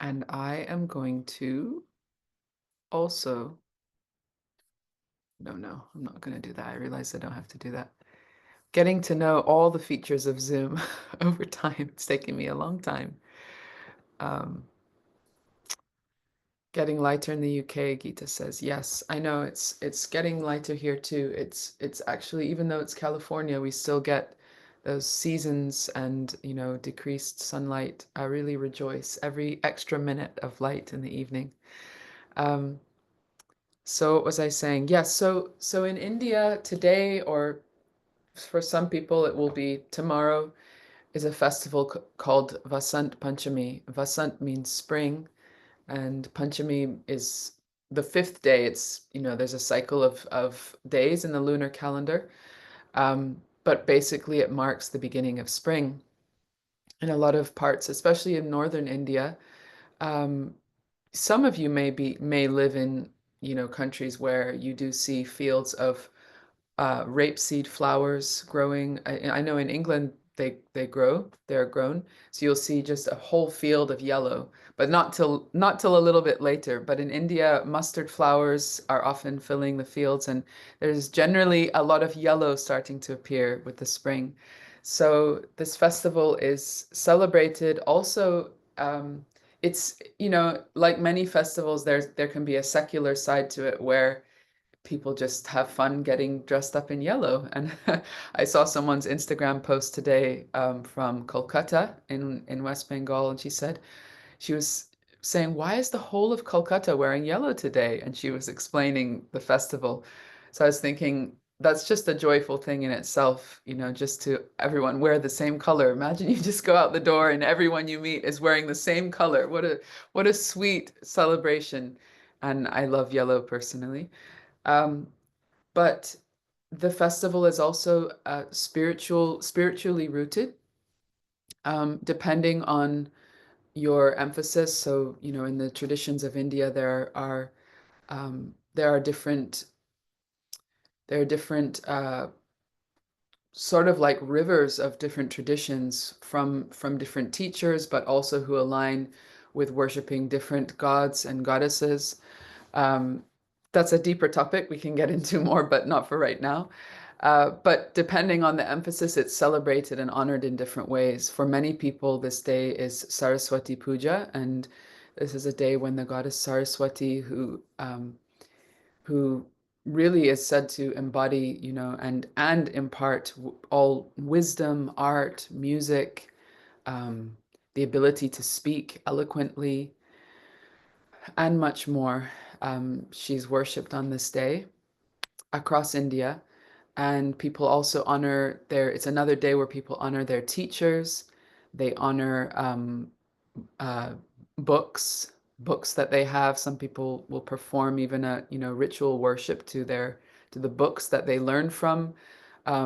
And I am going to also, no, I'm not going to do that. I realize I don't have to do that. Getting to know all the features of Zoom over time. It's taking me a long time. Um, Getting lighter in the UK, Geeta says. Yes, I know it's getting lighter here too. It's actually, even though it's California, we still get those seasons and, decreased sunlight. I really rejoice every extra minute of light in the evening. Um, so what was I saying? Yes, so in India today, or for some people it will be tomorrow, is a festival called Vasant Panchami. Vasant means spring, and Panchami is the fifth day. It's, there's a cycle of days in the lunar calendar. But basically it marks the beginning of spring in a lot of parts, especially in northern India. Um, some of you may live in, countries where you do see fields of rapeseed flowers growing. I know in England they're grown. So you'll see just a whole field of yellow, but not till a little bit later. But in India, mustard flowers are often filling the fields, and there's generally a lot of yellow starting to appear with the spring. So this festival is celebrated also. It's, like many festivals, there can be a secular side to it where people just have fun getting dressed up in yellow. And I saw someone's Instagram post today, from Kolkata in West Bengal, and she was saying, "Why is the whole of Kolkata wearing yellow today?" And she was explaining the festival. So I was thinking, that's just a joyful thing in itself, just to everyone wear the same color. Imagine you just go out the door and everyone you meet is wearing the same color. What a sweet celebration. And I love yellow personally. Um, but the festival is also spiritually rooted, depending on your emphasis. So, in the traditions of India, there are different sort of like rivers of different traditions from different teachers, but also who align with worshiping different gods and goddesses. Um, that's a deeper topic we can get into more, but not for right now. But depending on the emphasis, it's celebrated and honored in different ways. For many people, this day is Saraswati Puja, and this is a day when the goddess Saraswati, who really is said to embody, and impart all wisdom, art, music, um, the ability to speak eloquently, and much more. She's worshipped on this day across India, and people also honor it's another day where people honor their teachers. They honor uh, books that they have. Some people will perform even a, ritual worship to the books that they learn from,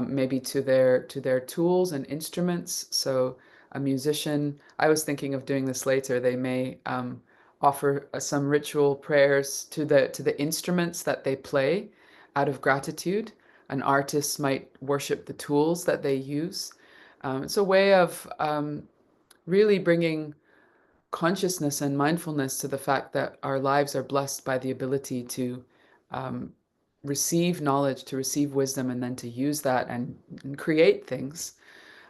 maybe to their tools and instruments. So a musician, I was thinking of doing this later, they may offer some ritual prayers to the instruments that they play out of gratitude. An artist might worship the tools that they use. It's a way of really bringing consciousness and mindfulness to the fact that our lives are blessed by the ability to um, receive knowledge, to receive wisdom, and then to use that and create things.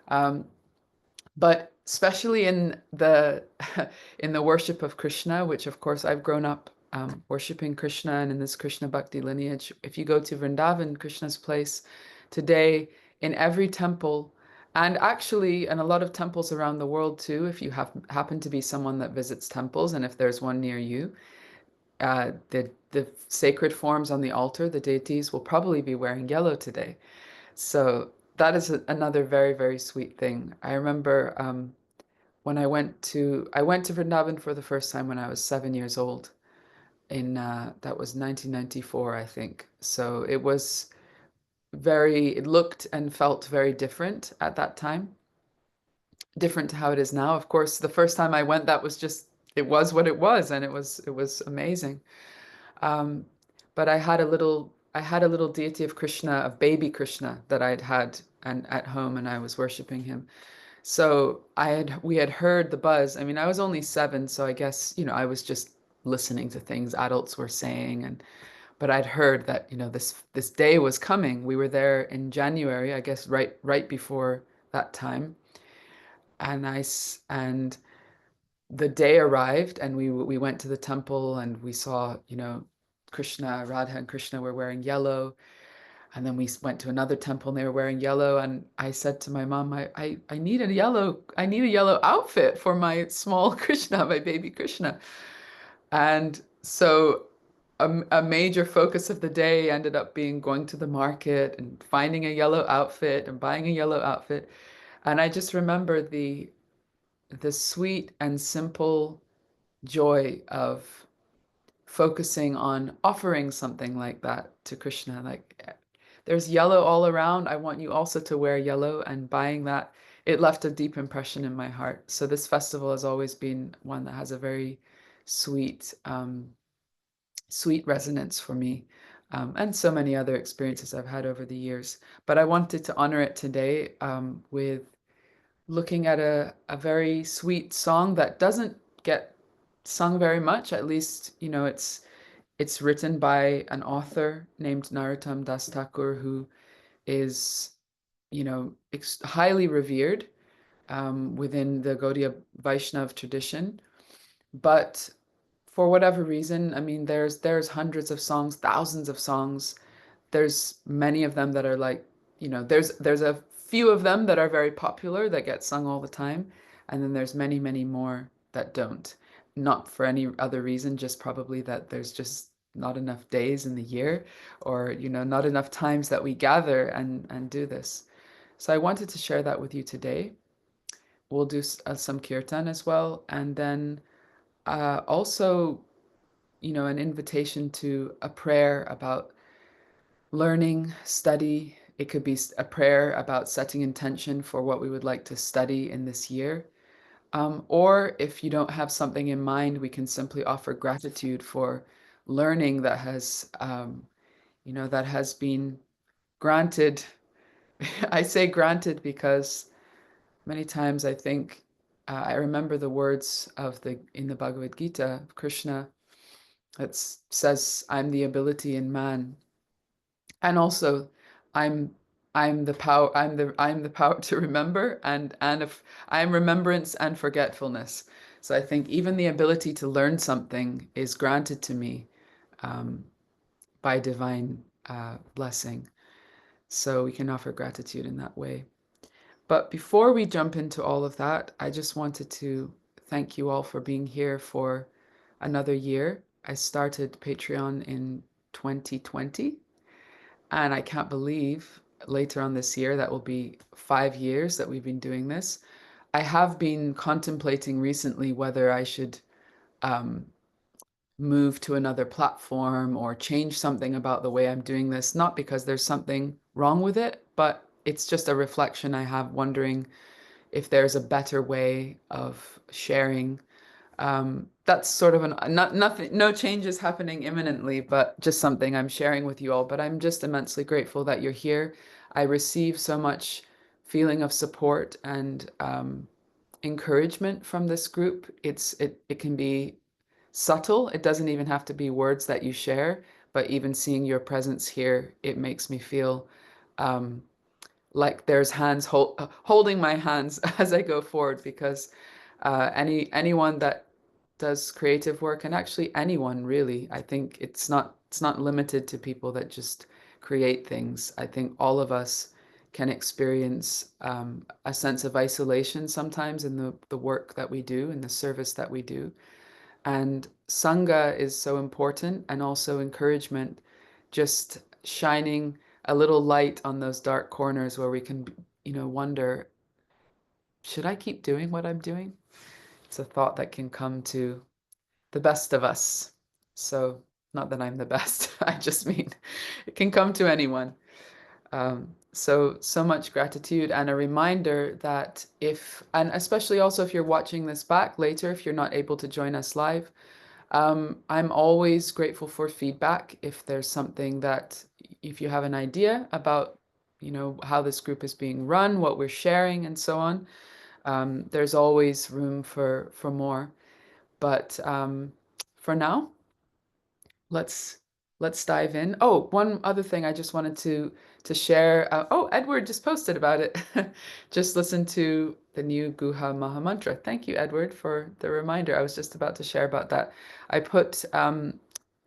Um, but especially in the in the worship of Krishna, which of course I've grown up worshiping Krishna and in this Krishna Bhakti lineage. If you go to Vrindavan, Krishna's place, today in every temple, and actually in a lot of temples around the world too, if you happen to be someone that visits temples, and if there's one near you, the sacred forms on the altar, the deities, will probably be wearing yellow today. So that is another very, very sweet thing. I remember when I went to Vrindavan for the first time when I was 7 years old. That was 1994, I think. So it looked and felt very different at that time, different to how it is now. Of course, the first time I went, it was what it was, and it was amazing. Um, but I had a little deity of Krishna, of baby Krishna, that I'd had and at home, and I was worshiping him. So we had heard the buzz. I mean, I was only 7, so I guess, I was just listening to things adults were saying, but I'd heard that, this day was coming. We were there in January, I guess right before that time. And the day arrived, and we went to the temple, and we saw, Krishna, Radha and Krishna were wearing yellow. And then we went to another temple and they were wearing yellow. And I said to my mom, I need I need a yellow outfit for my small Krishna, my baby Krishna. And so a major focus of the day ended up being going to the market and finding a yellow outfit and buying a yellow outfit. And I just remember the sweet and simple joy of focusing on offering something like that to Krishna. Like, there's yellow all around. I want you also to wear yellow. And buying that, it left a deep impression in my heart. So this festival has always been one that has a very sweet, sweet resonance for me. And so many other experiences I've had over the years. But I wanted to honor it today with looking at a very sweet song that doesn't get sung very much. At least, it's written by an author named Narottam Das Thakur, who is, highly revered within the Gaudiya Vaishnav tradition. But for whatever reason, I mean, there's hundreds of songs, thousands of songs. There's many of them that are like, there's a few of them that are very popular that get sung all the time, and then there's many, many more that don't. Not for any other reason, just probably that there's just not enough days in the year, or not enough times that we gather and do this. So I wanted to share that with you today. We'll do some kirtan as well, and then also, an invitation to a prayer about learning, study. It could be a prayer about setting intention for what we would like to study in this year. Or if you don't have something in mind, we can simply offer gratitude for learning that has been granted. I say granted because many times I think I remember the words in the Bhagavad Gita, Krishna, that says, "I'm the ability in man," and also, I'm I'm the power to remember, and if I'm remembrance and forgetfulness. So I think even the ability to learn something is granted to me um, by divine blessing. So we can offer gratitude in that way. But before we jump into all of that, I just wanted to thank you all for being here for another year. I started Patreon in 2020, and I can't believe later on this year that will be 5 years that we've been doing this. I have been contemplating recently whether I should um, move to another platform or change something about the way I'm doing this, not because there's something wrong with it, but it's just a reflection I have, wondering if there's a better way of sharing. That's sort of nothing, no changes happening imminently, but just something I'm sharing with you all. But I'm just immensely grateful that you're here. I receive so much feeling of support and encouragement from this group. It can be subtle. It doesn't even have to be words that you share, but even seeing your presence here, it makes me feel um, like there's hands holding my hands as I go forward, because anyone that does creative work, and actually anyone really, I think it's not limited to people that just create things. I think all of us can experience a sense of isolation sometimes in the work that we do, in the service that we do. And Sanga is so important, and also encouragement, just shining a little light on those dark corners where we can, wonder, should I keep doing what I'm doing? It's a thought that can come to the best of us. So, not that I'm the best, I just mean it can come to anyone. So much gratitude, and a reminder that and especially also if you're watching this back later, if you're not able to join us live, I'm always grateful for feedback. If there's something if you have an idea about, how this group is being run, what we're sharing, and so on, There's always room for more, but for now, let's let's dive in. Oh, one other thing I just wanted to share. Oh, Edward just posted about it. Just listen to the new Guha Maha Mantra. Thank you, Edward, for the reminder. I was just about to share about that. I put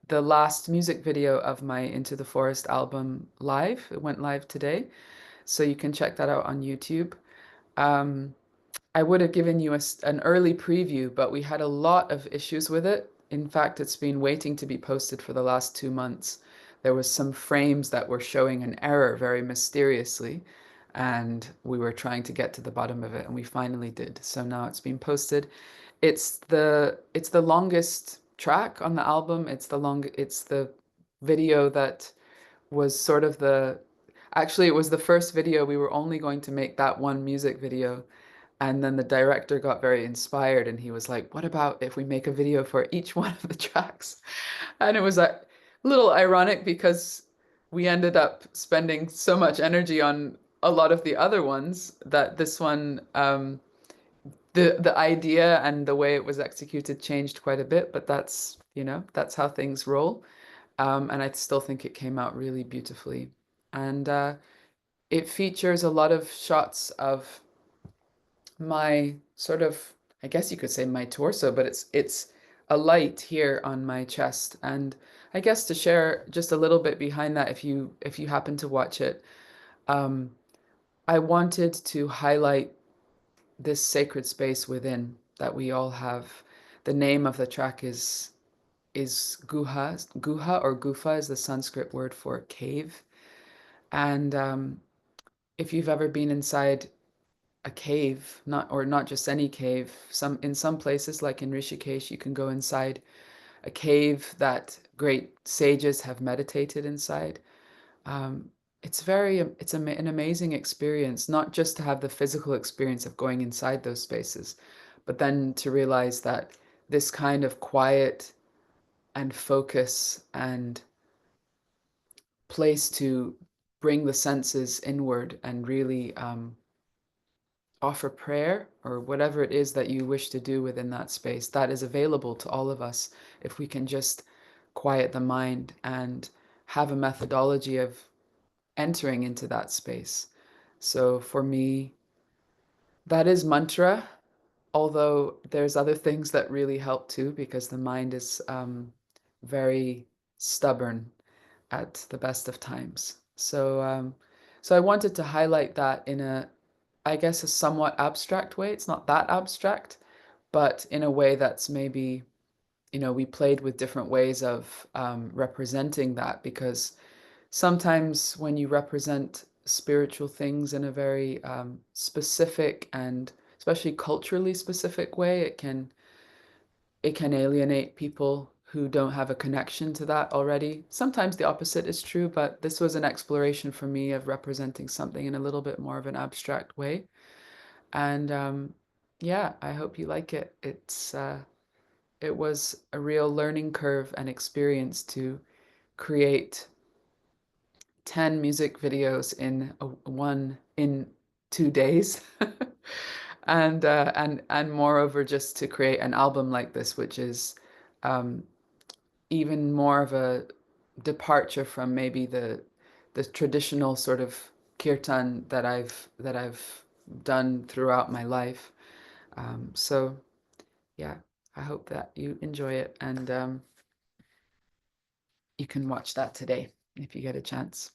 the last music video of my Into the Forest album live. It went live today, so you can check that out on YouTube. Um, I would have given you an early preview, but we had a lot of issues with it. In fact, it's been waiting to be posted for the last 2 months. There was some frames that were showing an error very mysteriously, and we were trying to get to the bottom of it, and we finally did. So now it's been posted. It's the longest track on the album. It's the video that was sort of the actually it was the first video. We were only going to make that one music video, and then the director got very inspired and he was like, what about if we make a video for each one of the tracks? And it was a little ironic because we ended up spending so much energy on a lot of the other ones that this one, the idea and the way it was executed changed quite a bit, but that's how things roll. And I still think it came out really beautifully. And it features a lot of shots of my sort of, I guess you could say my torso, but it's a light here on my chest. And I guess to share just a little bit behind that, if you happen to watch it, um, I wanted to highlight this sacred space within that we all have. The name of the track is Guha. Guha or Gufa is the Sanskrit word for cave. And if you've ever been inside a cave, not just any cave. In some places, like in Rishikesh, you can go inside a cave that great sages have meditated inside. Um, it's an amazing experience, not just to have the physical experience of going inside those spaces, but then to realize that this kind of quiet and focus and place to bring the senses inward and really offer prayer or whatever it is that you wish to do within that space, that is available to all of us if we can just quiet the mind and have a methodology of entering into that space. So for me, that is mantra, although there's other things that really help too, because the mind is very stubborn at the best of times. So I wanted to highlight that in I guess, a somewhat abstract way. It's not that abstract, but in a way that's maybe, we played with different ways of representing that because sometimes when you represent spiritual things in a very specific and especially culturally specific way, it can alienate people who don't have a connection to that already. Sometimes the opposite is true, but this was an exploration for me of representing something in a little bit more of an abstract way. And yeah, I hope you like it. It was a real learning curve and experience to create 10 music videos in 2 days. And moreover, just to create an album like this, which is um, even more of a departure from maybe the traditional sort of kirtan that I've done throughout my life. So yeah, I hope that you enjoy it and you can watch that today if you get a chance.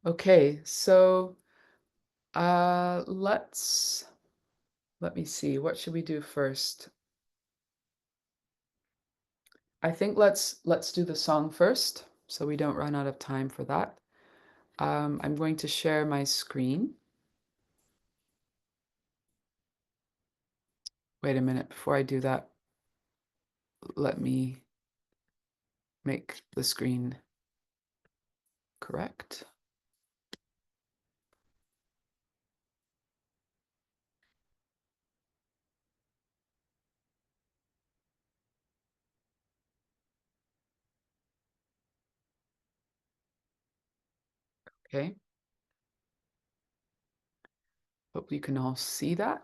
Okay, so let me see. What should we do first? I think let's do the song first, so we don't run out of time for that. I'm going to share my screen. Wait a minute, before I do that, let me make the screen correct. Okay. Hope you can all see that.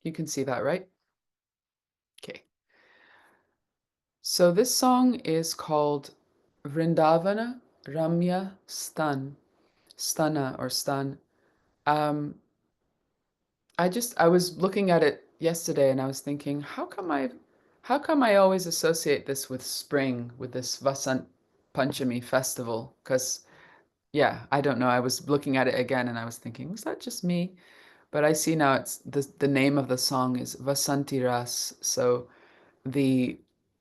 You can see that, right? Okay. So this song is called Vrindavana Ramya Stana or Stan. Um, I was looking at it yesterday and I was thinking, how come I always associate this with spring, with this Vasant Panchami festival? Because yeah, I don't know. I was looking at it again and I was thinking, was that just me? But I see now it's the name of the song is Vasanti Ras. So the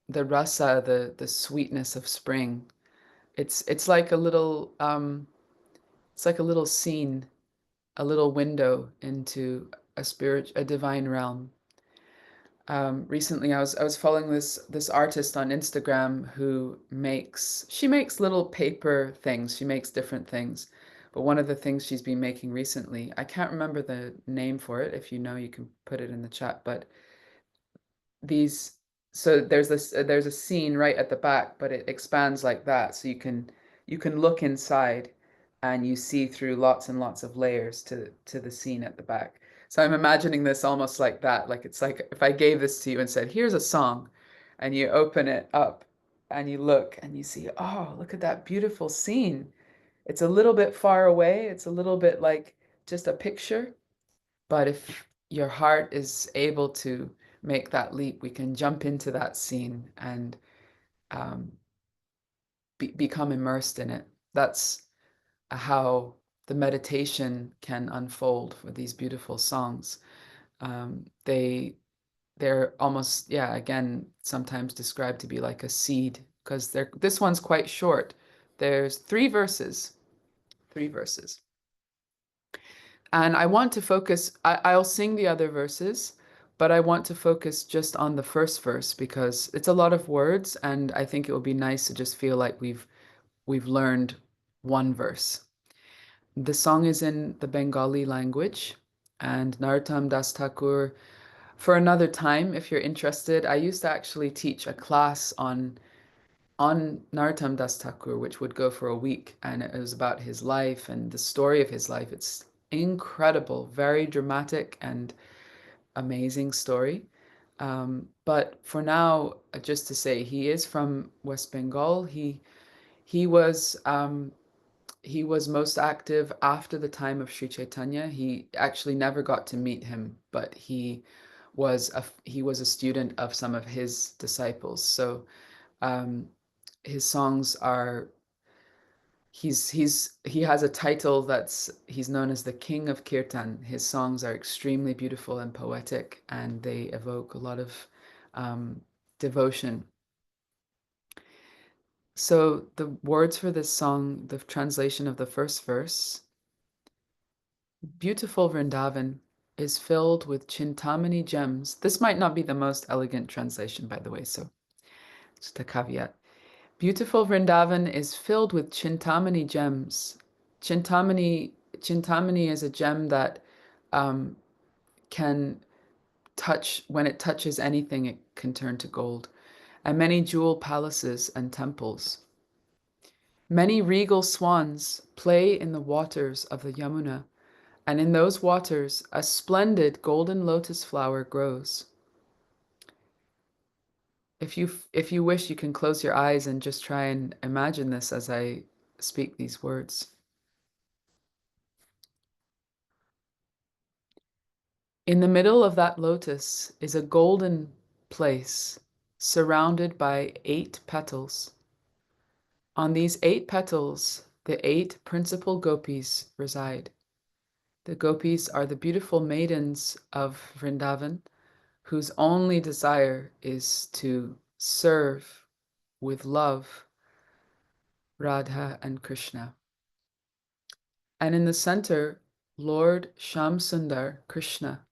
the rasa, the sweetness of spring. It's like a little it's like a little scene, a little window into a divine realm. Recently I was following this artist on Instagram who makes little paper things. She makes different things. But one of the things she's been making recently, I can't remember the name for it. If you know, you can put it in the chat, but these so there's a scene right at the back, but it expands like that, so you can look inside and you see through lots and lots of layers to the scene at the back. So I'm imagining this almost like that, like it's like if I gave this to you and said, here's a song, and you open it up and you look and you see, oh, look at that beautiful scene. It's a little bit far away, it's a little bit like just a picture, but if your heart is able to make that leap, we can jump into that scene and um, become immersed in it. That's how the meditation can unfold for these beautiful songs. They're almost, yeah, again, sometimes described to be like a seed because this one's quite short. There's three verses. And I want to focus, I'll sing the other verses, but I want to focus just on the first verse because it's a lot of words, and I think it would be nice to just feel like we've learned one verse. The song is in the Bengali language, and Narottam Das Thakur, for another time, if you're interested, I used to actually teach a class on Narottam Das Thakur, which would go for a week, and it was about his life and the story of his life. It's incredible, very dramatic and amazing story. But for now, just to say, he is from West Bengal. He was he was most active after the time of Sri Chaitanya. He actually never got to meet him, but he was a student of some of his disciples. So um, his songs are he has a title that's he's known as the King of Kirtan. His songs are extremely beautiful and poetic, and they evoke a lot of um, devotion. So the words for this song, the translation of the first verse: beautiful Vrindavan is filled with Chintamani gems. This might not be the most elegant translation, by the way, so just a caveat. Beautiful Vrindavan is filled with Chintamani gems. Chintamani is a gem that um, can touch, when it touches anything, it can turn to gold. And many jewel palaces and temples. Many regal swans play in the waters of the Yamuna, and in those waters a splendid golden lotus flower grows. If you wish, you can close your eyes and just try and imagine this as I speak these words. In the middle of that lotus is a golden place surrounded by 8 petals. On these 8 petals, the 8 principal gopis reside. The gopis are the beautiful maidens of Vrindavan, whose only desire is to serve with love Radha and Krishna. And in the center, Lord Shamsundar Krishna.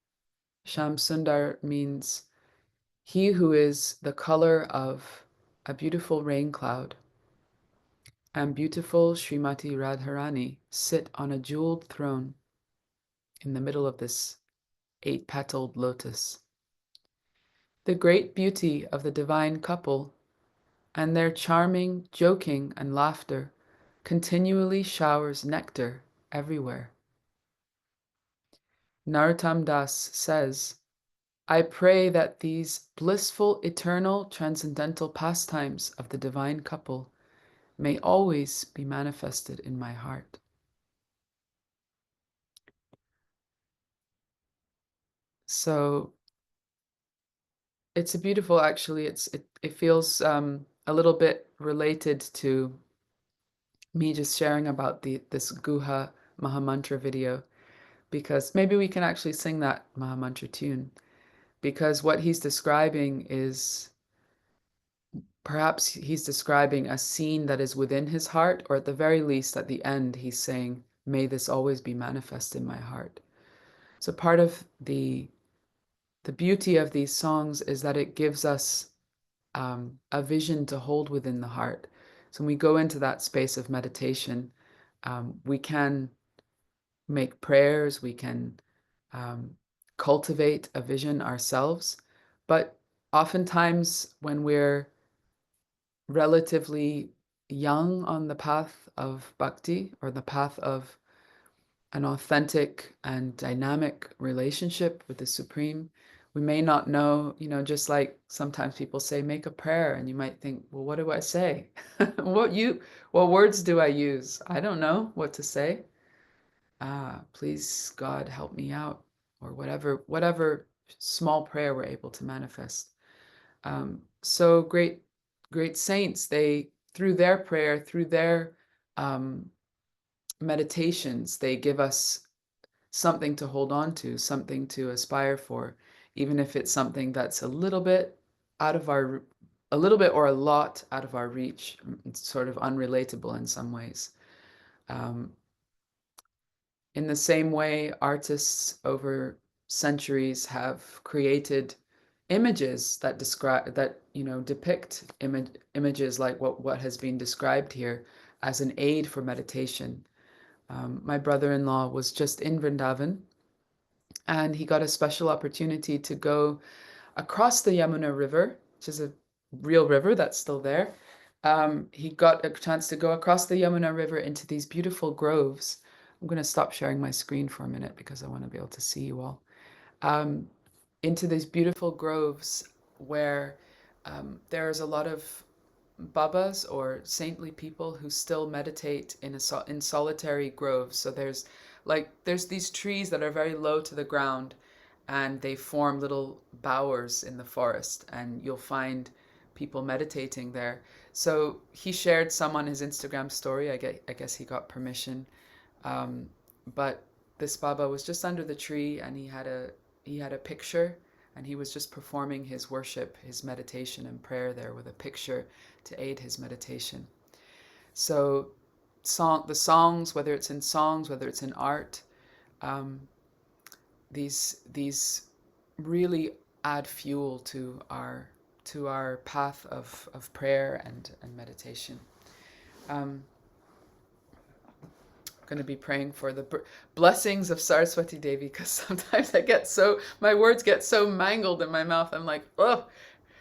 Shamsundar means he who is the color of a beautiful rain cloud. And beautiful Srimati Radharani sit on a jeweled throne in the middle of this 8-petaled lotus. The great beauty of the divine couple and their charming joking and laughter continually showers nectar everywhere. Narottam Das says, I pray that these blissful, eternal, transcendental pastimes of the divine couple may always be manifested in my heart. So it's a beautiful, actually, it feels a little bit related to me just sharing about this Guha Mahamantra video, because maybe we can actually sing that Mahamantra tune, because what he's describing is perhaps he's describing a scene that is within his heart, or at the very least at the end he's saying, may this always be manifest in my heart. So part of the beauty of these songs is that it gives us a vision to hold within the heart. So when we go into that space of meditation, we can make prayers, we can um, cultivate a vision ourselves. But oftentimes, when we're relatively young on the path of bhakti, or the path of an authentic and dynamic relationship with the Supreme, we may not know, just like sometimes people say, make a prayer, and you might think, well, what do I say? What words do I use? I don't know what to say. Please, God, help me out, or whatever small prayer we're able to manifest. So great saints, they, through their prayer, through their um, meditations, they give us something to hold on to, something to aspire for, even if it's something that's a little bit a little bit or a lot out of our reach. It's sort of unrelatable in some ways. Um, in the same way, artists over centuries have created images that depict images like what has been described here as an aid for meditation. My brother-in-law was just in Vrindavan, and he got a special opportunity to go across the Yamuna River, which is a real river that's still there. He got a chance to go across the Yamuna River into these beautiful groves. I'm going to stop sharing my screen for a minute because I want to be able to see you all. Um, into these beautiful groves where there's a lot of babas, or saintly people, who still meditate in solitary groves. So there's these trees that are very low to the ground, and they form little bowers in the forest, and you'll find people meditating there. So he shared some on his Instagram story. I guess he got permission. Um, but this Baba was just under the tree, and he had a picture, and he was just performing his worship, his meditation and prayer there with a picture to aid his meditation. So the songs, whether it's in songs, whether it's in art, um, these really add fuel to our path of prayer and meditation. Um, Going to be praying for the blessings of Saraswati Devi, because sometimes my words get so mangled in my mouth. I'm like, oh,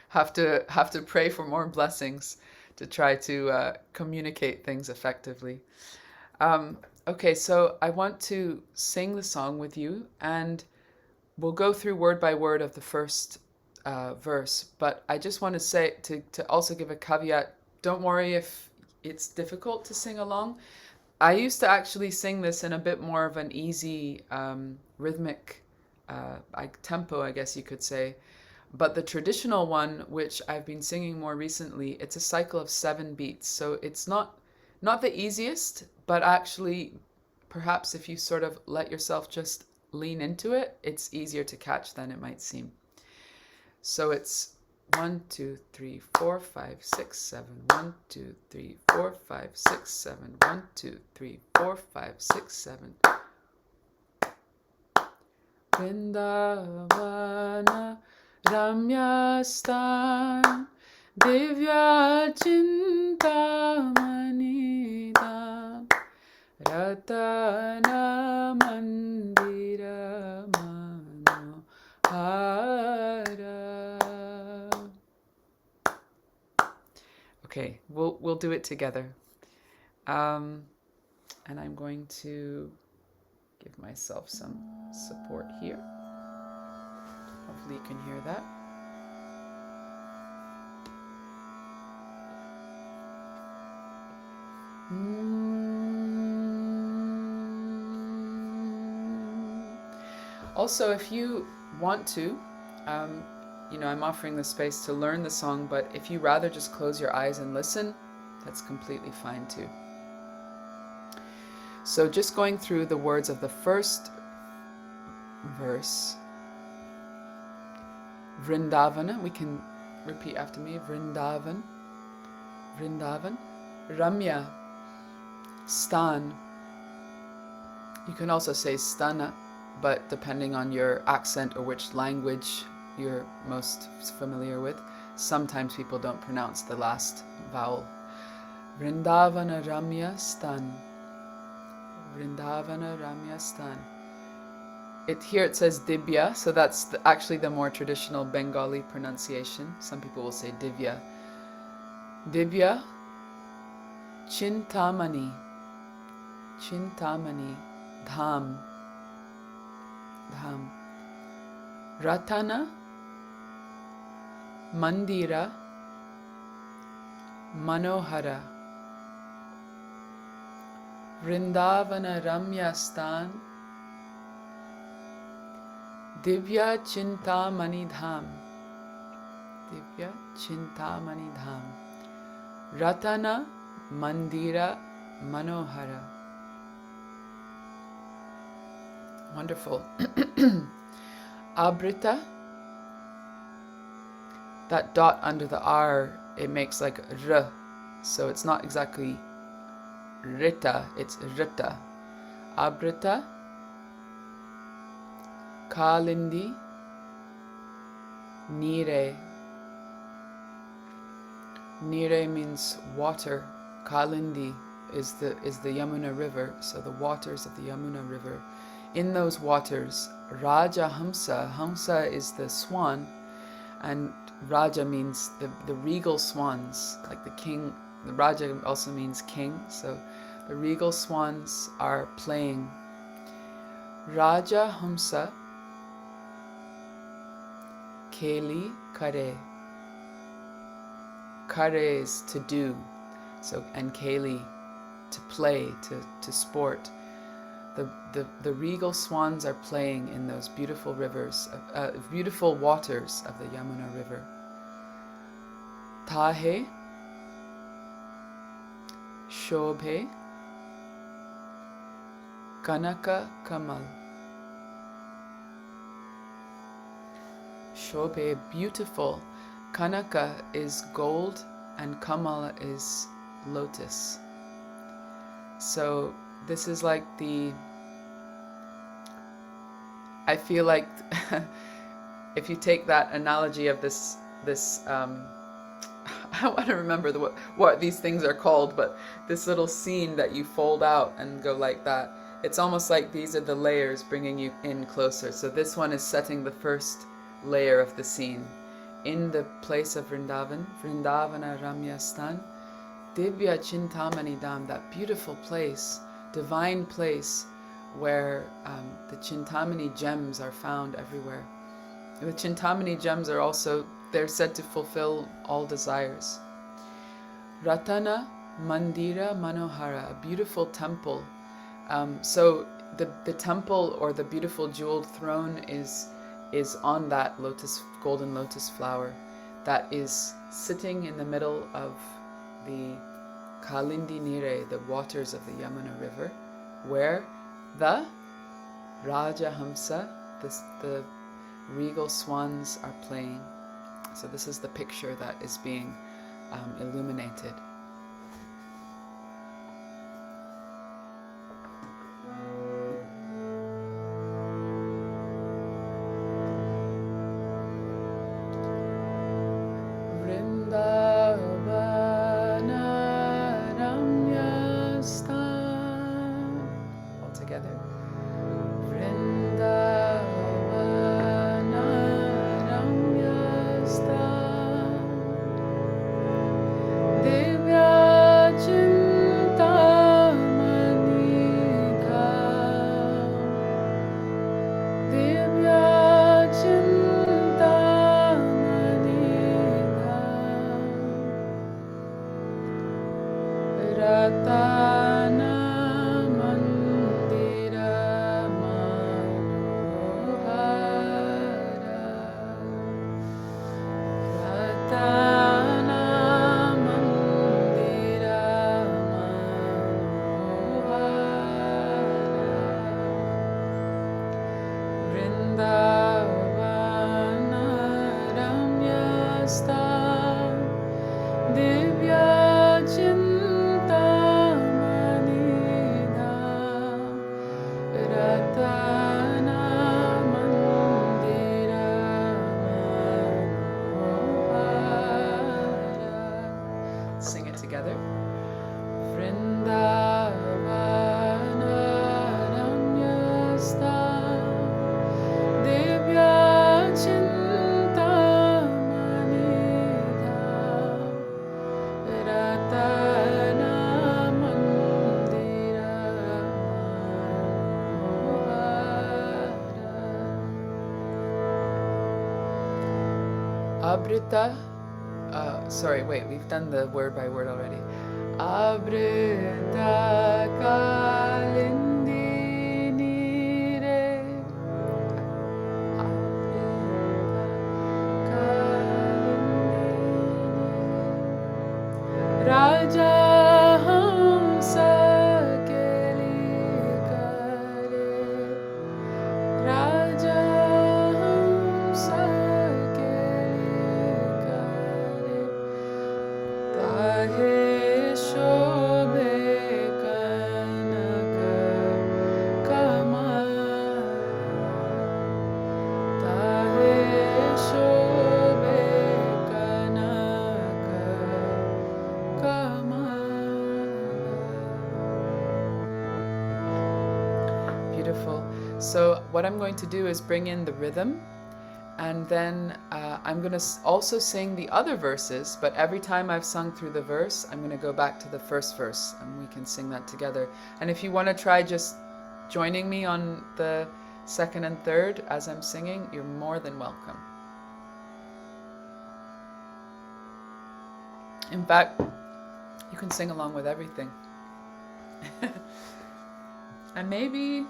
have to pray for more blessings to try to communicate things effectively. Okay, so I want to sing the song with you, and we'll go through word by word of the first verse. But I just want to say to also give a caveat. Don't worry if it's difficult to sing along. I used to actually sing this in a bit more of an easy, rhythmic tempo, I guess you could say. But the traditional one, which I've been singing more recently, it's a cycle of 7 beats. So it's not the easiest, but actually, perhaps if you sort of let yourself just lean into it, it's easier to catch than it might seem. So it's 1, 2, 3, 4, 5, 6, 7. 1, 2, 3, 4, 5, 6, 7. 1, 2, 3, 4, 5, 6, 7. Vrindavana Ramyastan Divya Chintamanidam Ratana Mandira Manohara. Okay, we'll do it together. And I'm going to give myself some support here. Hopefully you can hear that. Also, if you want to, I'm offering the space to learn the song, but if you rather just close your eyes and listen, that's completely fine too. So just going through the words of the first verse. Vrindavana, we can repeat after me. Vrindavan, Vrindavan. Ramya, Stan. You can also say Stana, but depending on your accent or which language you're most familiar with, sometimes people don't pronounce the last vowel. Vrindavana Ramya Stan. Vrindavana Ramya Stan. Here it says Dibya, so that's actually the more traditional Bengali pronunciation. Some people will say Divya. Dibya Chintamani. Chintamani Dham. Dham. Ratana Mandira Manohara. Vrindavana Ramya Stan. Divya Chintamani Dham. Divya Chintamani Dham. Ratana Mandira Manohara. Wonderful. Abrita. That dot under the R, it makes like R. So it's not exactly Rita, it's Rita. Abrita. Kalindi Nire. Nire means water. Kalindi is the Yamuna River, so the waters of the Yamuna River. In those waters, Raja Hamsa. Hamsa is the swan, and Raja means the regal swans, like the king. The Raja also means king, so the regal swans are playing. Raja Hamsa Keli Kare. Kare is to do, so, and Keli to play, to sport. The regal swans are playing in those beautiful rivers, beautiful waters of the Yamuna River. Tahe Shobhe Kanaka Kamal. Shobhe, beautiful. Kanaka is gold and Kamal is lotus. So this is like I feel like if you take that analogy of this I want to remember what these things are called, but this little scene that you fold out and go like that, it's almost like these are the layers bringing you in closer. So this one is setting the first layer of the scene. In the place of Vrindavan, Vrindavana Ramya Stan, Divya Chintamani Dham, that beautiful place, divine place where the Chintamani gems are found everywhere. And the Chintamani gems are also, they're said to fulfill all desires. Ratana Mandira Manohara, a beautiful temple. So the temple or the beautiful jeweled throne is on that golden lotus flower that is sitting in the middle of the Kalindi Nire, the waters of the Yamuna River, where the Raja Hamsa, the regal swans, are playing. So this is the picture that is being illuminated. Divya Abrita. Sorry, wait, we've done the word by word already. Abrita kalindini re. Abrita kalindini. Raja hamsa keli kare. Raja hamsa keli kare. Tahe shobhe kanaka kamala. Tahe shobhe kanaka kamala. Beautiful. So what I'm going to do is bring in the rhythm, and then I'm going to also sing the other verses, but every time I've sung through the verse, I'm going to go back to the first verse and we can sing that together. And if you want to try just joining me on the second and third as I'm singing, you're more than welcome. In fact, you can sing along with everything. And maybe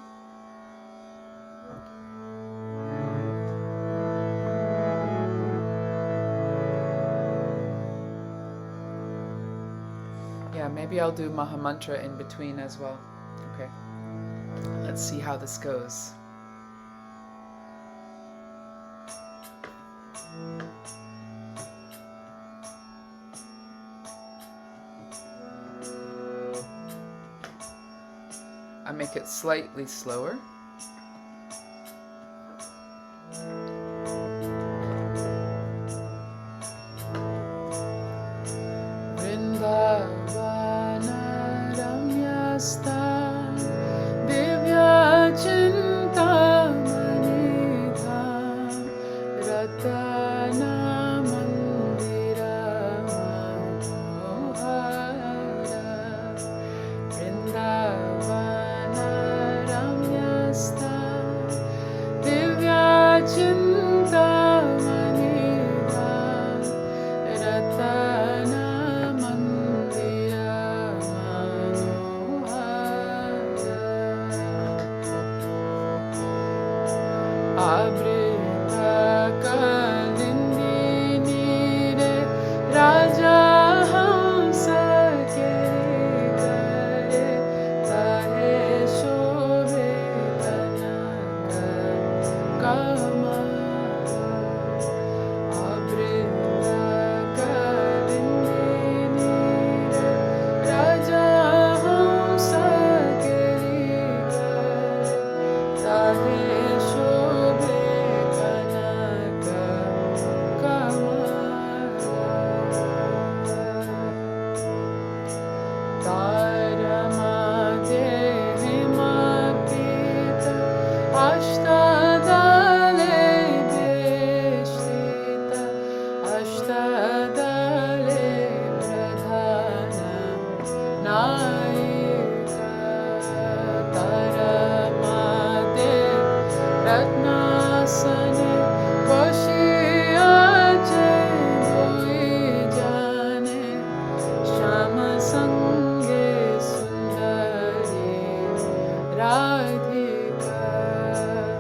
maybe I'll do Mahamantra in between as well. Okay. Let's see how this goes. I make it slightly slower.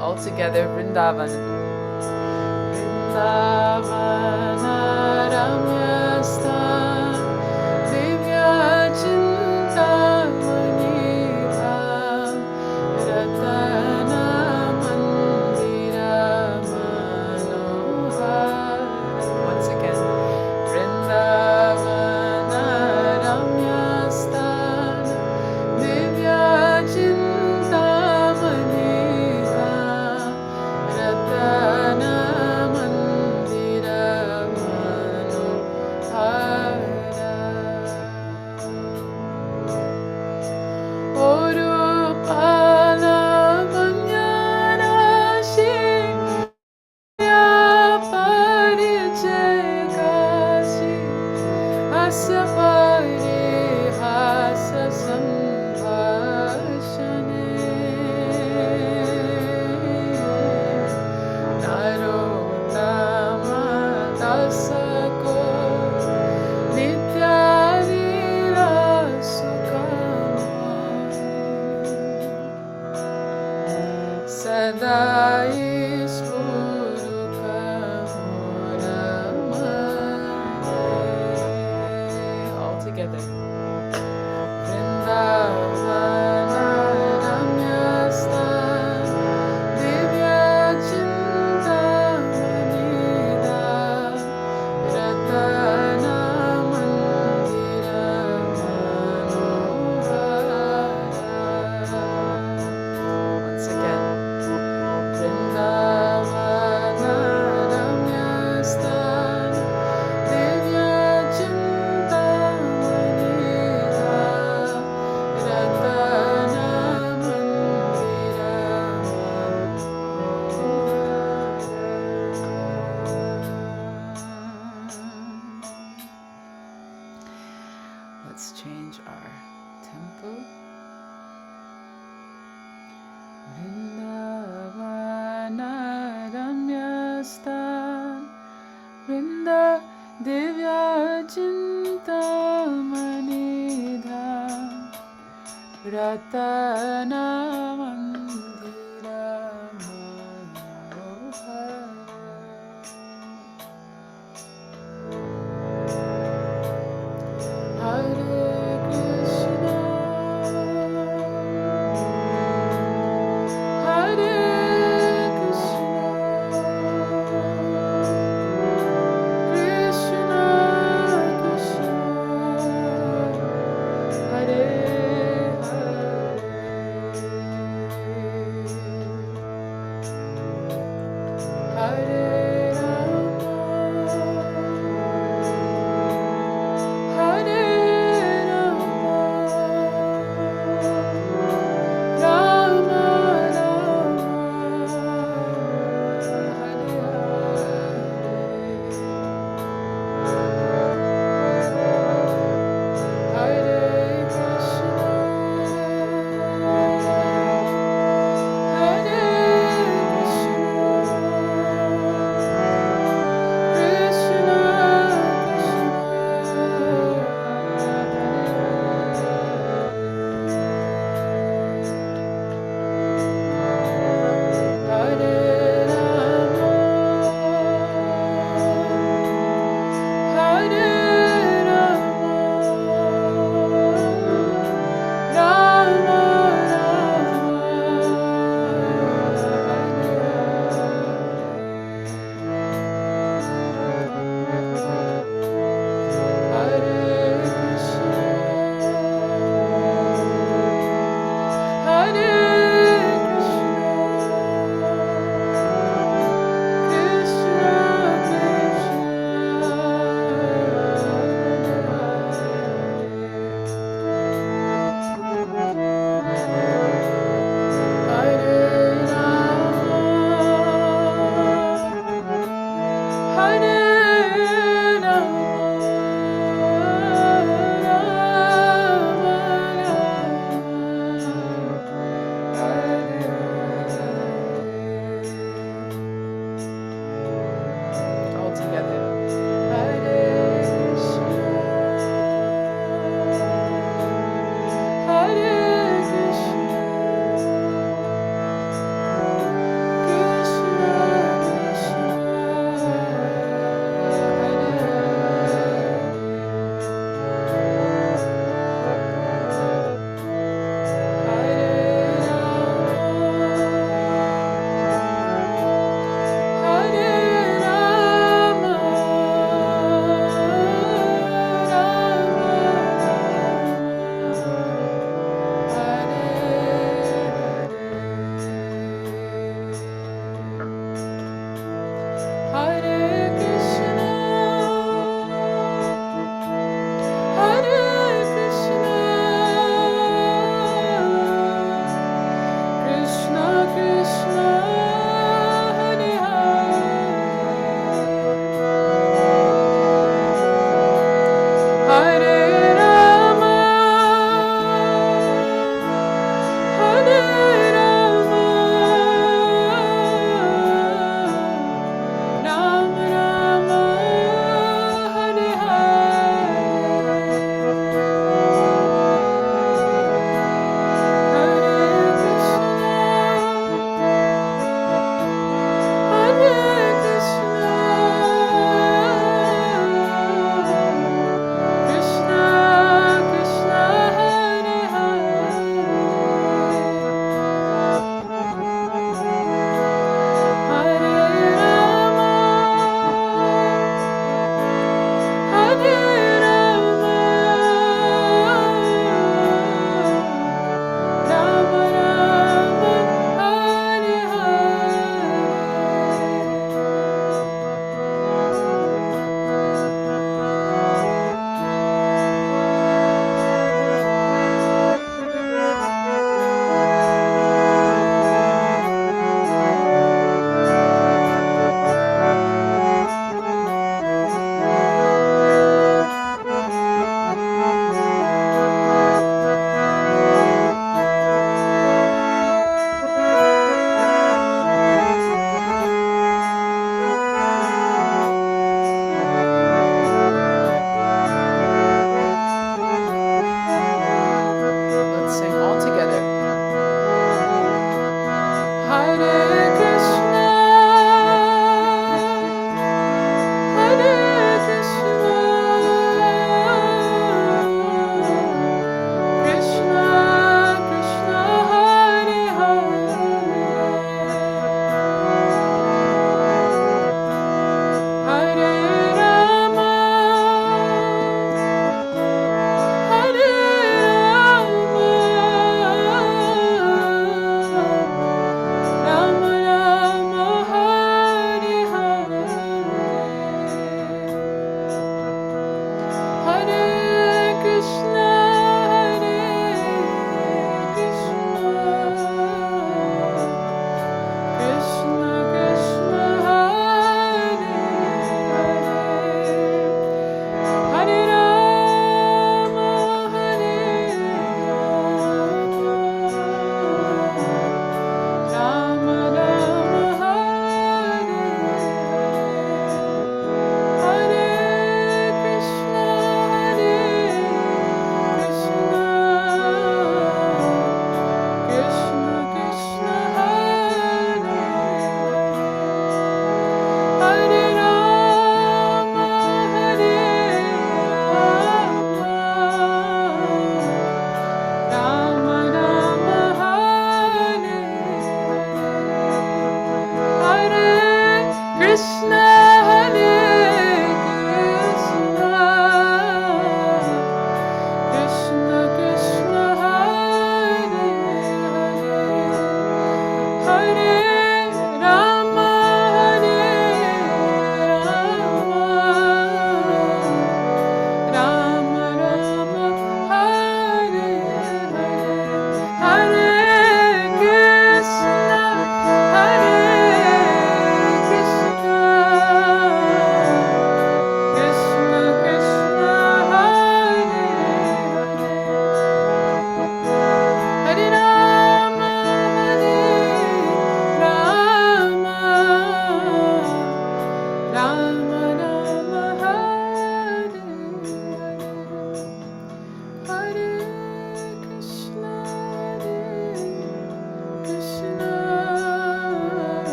All together, Vrindavan. Vrindavana Ramyastan Divya Chintamanidham Ratana Mandira Manohar. Once again, Vrindavana Ramyastan Divya Chintamanidham Ratana Mandira Manohar. Sada Ispurukamuramane. All together. Vrindavana Ramyastan Divya Chintamanida Ratana Mandira Manohara. Once again. Vrindavana Ramyastan Divya Chintamanida Ratana Mandira Manohara. Let's change our tempo. Vrindavana Ramyastan Vrinda Divya Chintamanidha Ratana Mandira Manohara. Hare Krishna Hare Krishna Krishna Krishna Hare Hare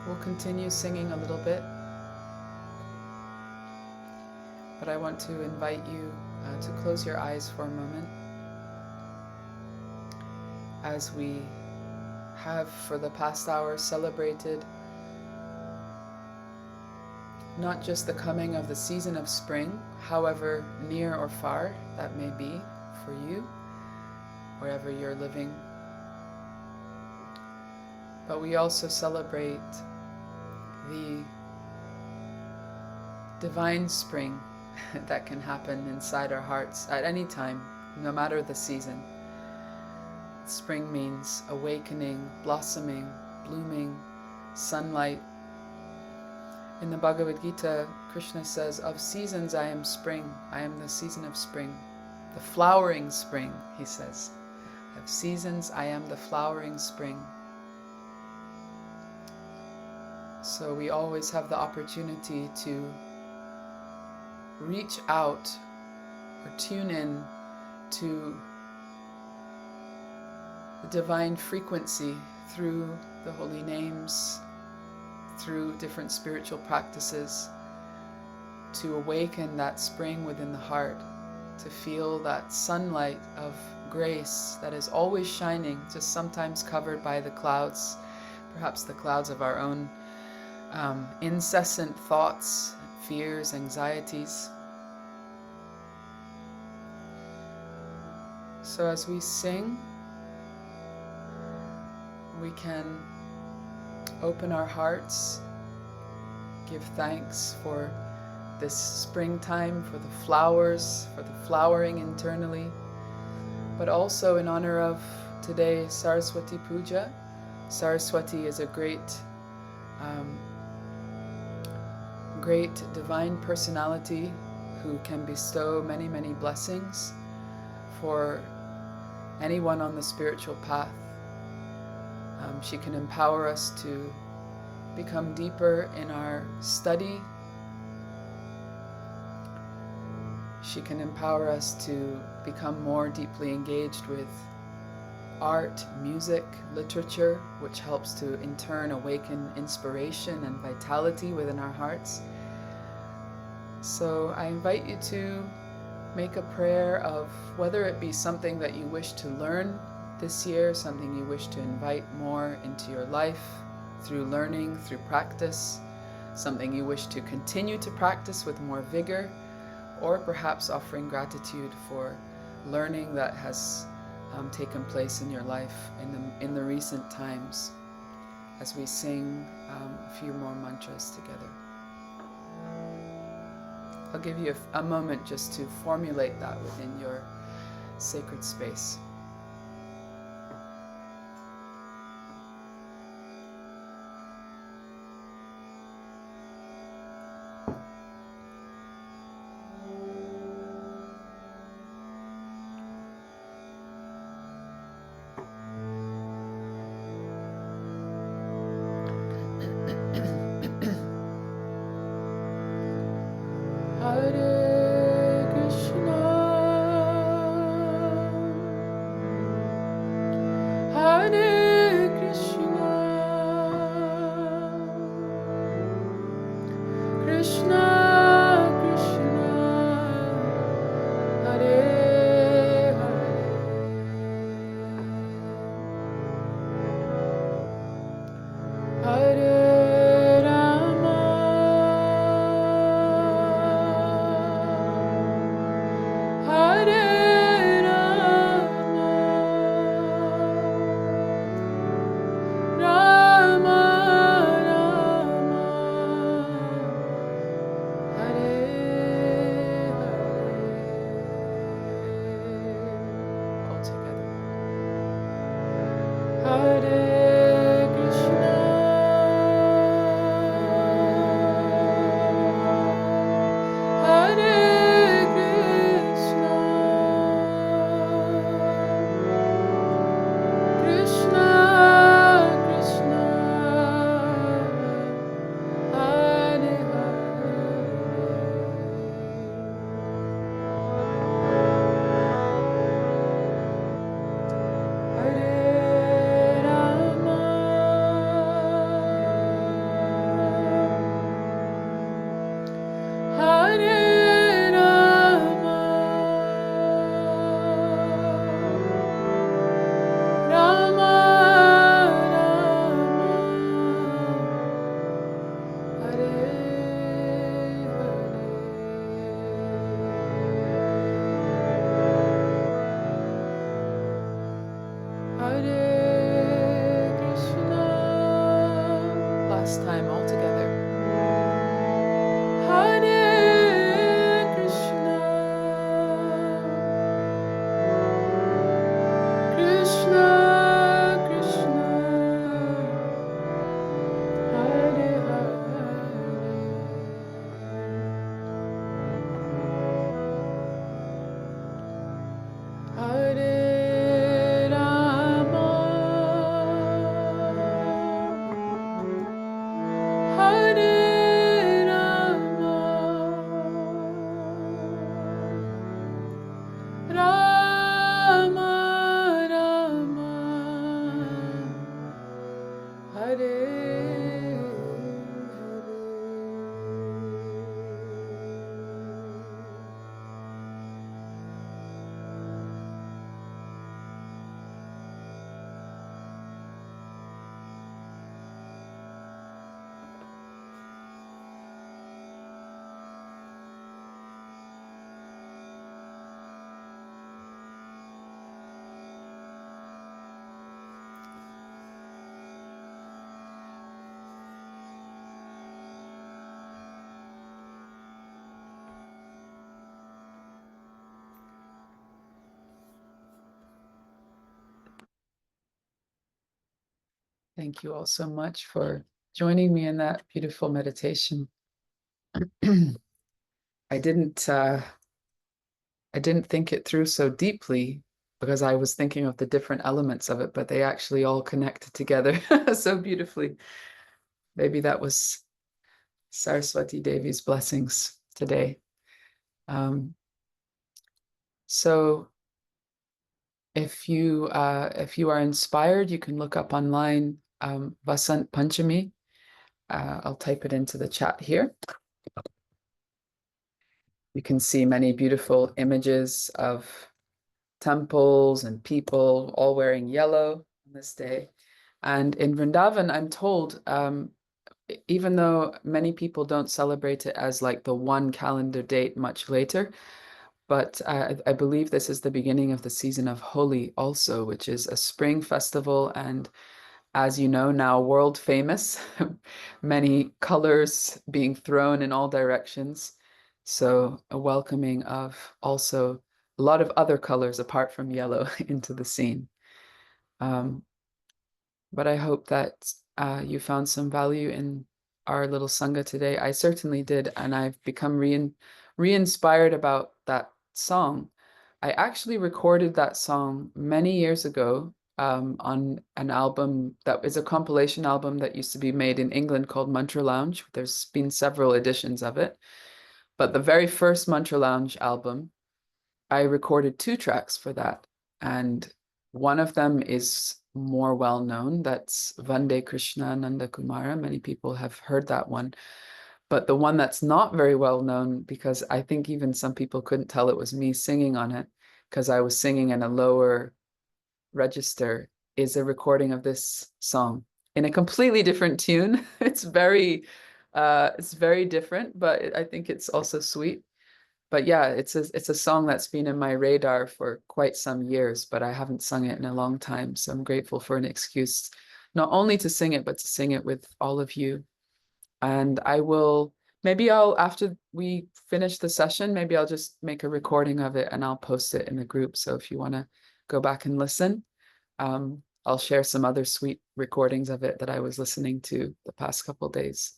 We'll continue singing a little bit, but I want to invite you to close your eyes for a moment as we have for the past hour celebrated not just the coming of the season of spring, however near or far that may be for you, wherever you're living, but we also celebrate the divine spring that can happen inside our hearts at any time, no matter the season. Spring means awakening, blossoming, blooming, sunlight. In the Bhagavad Gita, Krishna says, of seasons I am spring. I am the season of spring. The flowering spring, he says. Of seasons I am the flowering spring. So we always have the opportunity to reach out or tune in to the divine frequency through the holy names, through different spiritual practices, to awaken that spring within the heart, to feel that sunlight of grace that is always shining, just sometimes covered by the clouds, perhaps the clouds of our own incessant thoughts, fears, anxieties. So as we sing, we can open our hearts, give thanks for this springtime, for the flowers, for the flowering internally, but also in honor of today, Saraswati Puja. Saraswati is a great divine personality who can bestow many, many blessings for anyone on the spiritual path. She can empower us to become deeper in our study. She can empower us to become more deeply engaged with art, music, literature, which helps to in turn awaken inspiration and vitality within our hearts. So I invite you to make a prayer of whether it be something that you wish to learn this year, something you wish to invite more into your life through learning, through practice, something you wish to continue to practice with more vigor, or perhaps offering gratitude for learning that has taken place in your life in the recent times, as we sing a few more mantras together. I'll give you a moment just to formulate that within your sacred space. Hare Krishna, Hare Krishna, Krishna Krishna, Hare Hare, Hare Rama, Hare Rama, Rama Rama, Thank you all so much for joining me in that beautiful meditation. I didn't uh, I didn't think it through so deeply because I was thinking of the different elements of it, but they actually all connected together so beautifully. Maybe that was Saraswati Devi's blessings today. Um, so if you are inspired, you can look up online Vasant Panchami. I'll type it into the chat here. You can see many beautiful images of temples and people all wearing yellow on this day. And in Vrindavan, I'm told, even though many people don't celebrate it as like the one calendar date much later, but I believe this is the beginning of the season of Holi also, which is a spring festival. And as you know, now world famous, many colors being thrown in all directions. So a welcoming of also a lot of other colors apart from yellow into the scene. Um, but I hope that you found some value in our little Sangha today. I certainly did, and I've become re-inspired about that song. I actually recorded that song many years ago on an album that is a compilation album that used to be made in England called Mantra Lounge. There's been several editions of it, but the very first Mantra Lounge album, I recorded two tracks for that, and one of them is more well known. That's Vande Krishna Nanda Kumara. Many people have heard that one. But the one that's not very well known, because I think even some people couldn't tell it was me singing on it, because I was singing in a lower register, is a recording of this song in a completely different tune. It's very different, but I think it's also sweet. But yeah, it's a song that's been in my radar for quite some years, but I haven't sung it in a long time. So I'm grateful for an excuse not only to sing it, but to sing it with all of you. And maybe I'll, after we finish the session, maybe I'll just make a recording of it and I'll post it in the group. So if you want to go back and listen, I'll share some other sweet recordings of it that I was listening to the past couple of days.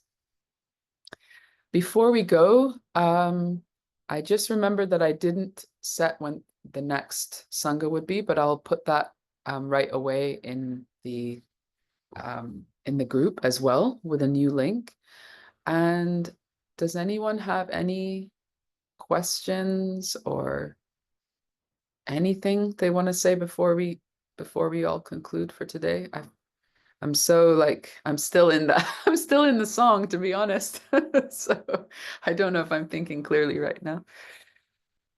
Before we go, I just remembered that I didn't set when the next Sangha would be, but I'll put that right away in the group as well with a new link. And does anyone have any questions or anything they want to say before we all conclude for today? I'm so like I'm still in the I'm still in the song, to be honest. So I don't know if I'm thinking clearly right now.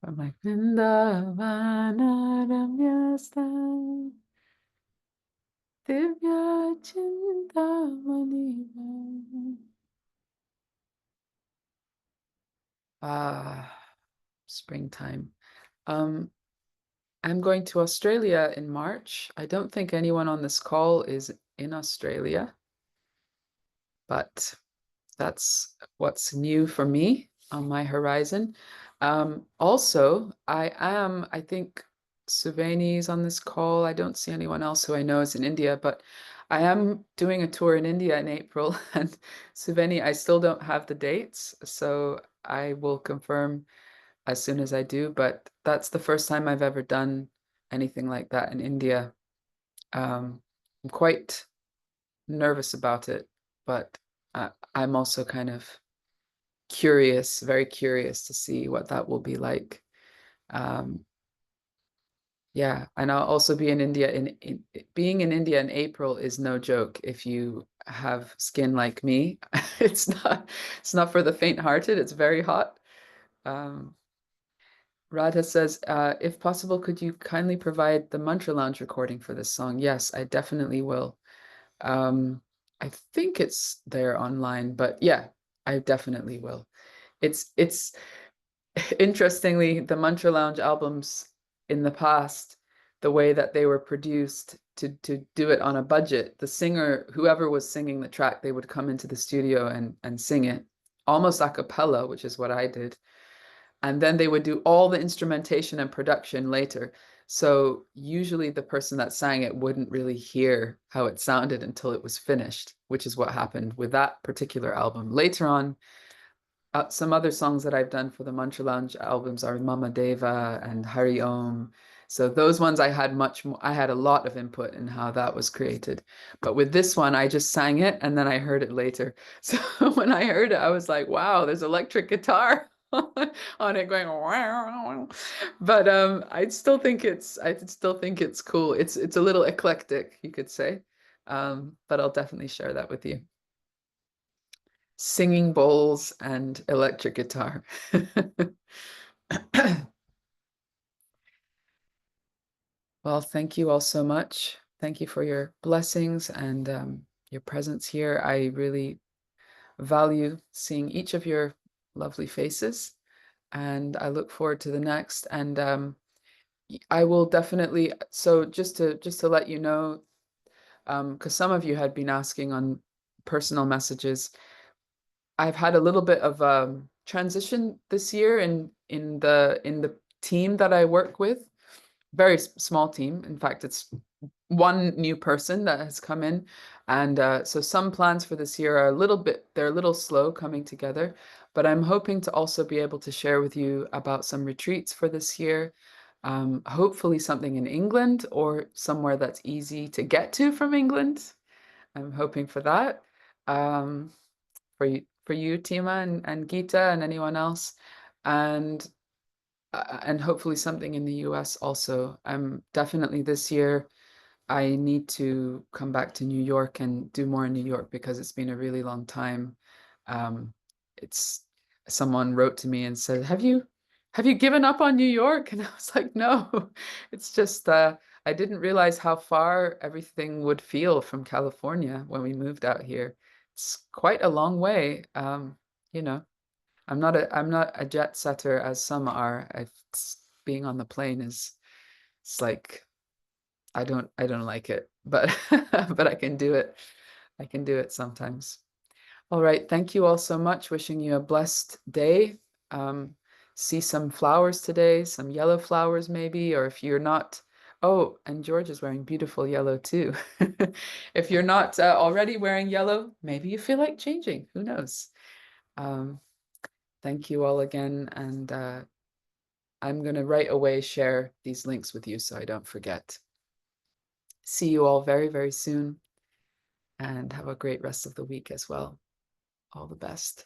I'm like Vrindavana Ramyastam Divya Chintamani. Ah, springtime. Um, I'm going to Australia in March. I don't think anyone on this call is in Australia, but that's what's new for me on my horizon. Also, I think Suveni's on this call. I don't see anyone else who I know is in India, but I am doing a tour in India in April. And Suveni, I still don't have the dates, so I will confirm as soon as I do. But that's the first time I've ever done anything like that in India. I'm quite nervous about it, but I'm also kind of curious, very curious to see what that will be like. Um, yeah, and I'll also be in India. Being in India in April is no joke. If you have skin like me, it's not for the faint-hearted. It's very hot. Um, Radha says, if possible, could you kindly provide the Mantra Lounge recording for this song? Yes, I definitely will. I think it's there online, but yeah, I definitely will. It's interestingly, the Mantra Lounge albums in the past, the way that they were produced to do it on a budget, the singer, whoever was singing the track, they would come into the studio and sing it almost a cappella, which is what I did. And then they would do all the instrumentation and production later. So usually the person that sang it wouldn't really hear how it sounded until it was finished, which is what happened with that particular album. Later on, some other songs that I've done for the Mantra Lounge albums are Mama Deva and Hari Om. So those ones I had much more, I had a lot of input in how that was created. But with this one, I just sang it and then I heard it later. So when I heard it, I was like, wow, there's electric guitar on it going wow. But I still think it's cool. It's a little eclectic, you could say. But I'll definitely share that with you. Singing bowls and electric guitar. Well, thank you all so much. Thank you for your blessings and your presence here. I really value seeing each of your lovely faces, and I look forward to the next. And I will definitely. So just to let you know, because some of you had been asking on personal messages, I've had a little bit of transition this year in the team that I work with. Very small team. In fact, it's one new person that has come in, and so some plans for this year are they're a little slow coming together. But I'm hoping to also be able to share with you about some retreats for this year. Hopefully something in England or somewhere that's easy to get to from England. I'm hoping for that. Um, for you, Tima and Geeta and anyone else, and and hopefully something in the US also. Definitely this year I need to come back to New York and do more in New York because it's been a really long time. Um, it's Someone wrote to me and said, have you given up on New York?" And I was like, "No, it's just I didn't realize how far everything would feel from California when we moved out here. It's quite a long way. You know, I'm not a jet setter as some are. Being on the plane is it's like I don't like it, but but I can do it. I can do it sometimes. All right, thank you all so much. Wishing you a blessed day. Um, See some flowers today, some yellow flowers maybe, or if you're not, oh, and George is wearing beautiful yellow too. If you're not already wearing yellow, maybe you feel like changing. Who knows? Um, Thank you all again, and I'm going to right away share these links with you so I don't forget. See you all very, very soon, and have a great rest of the week as well. All the best.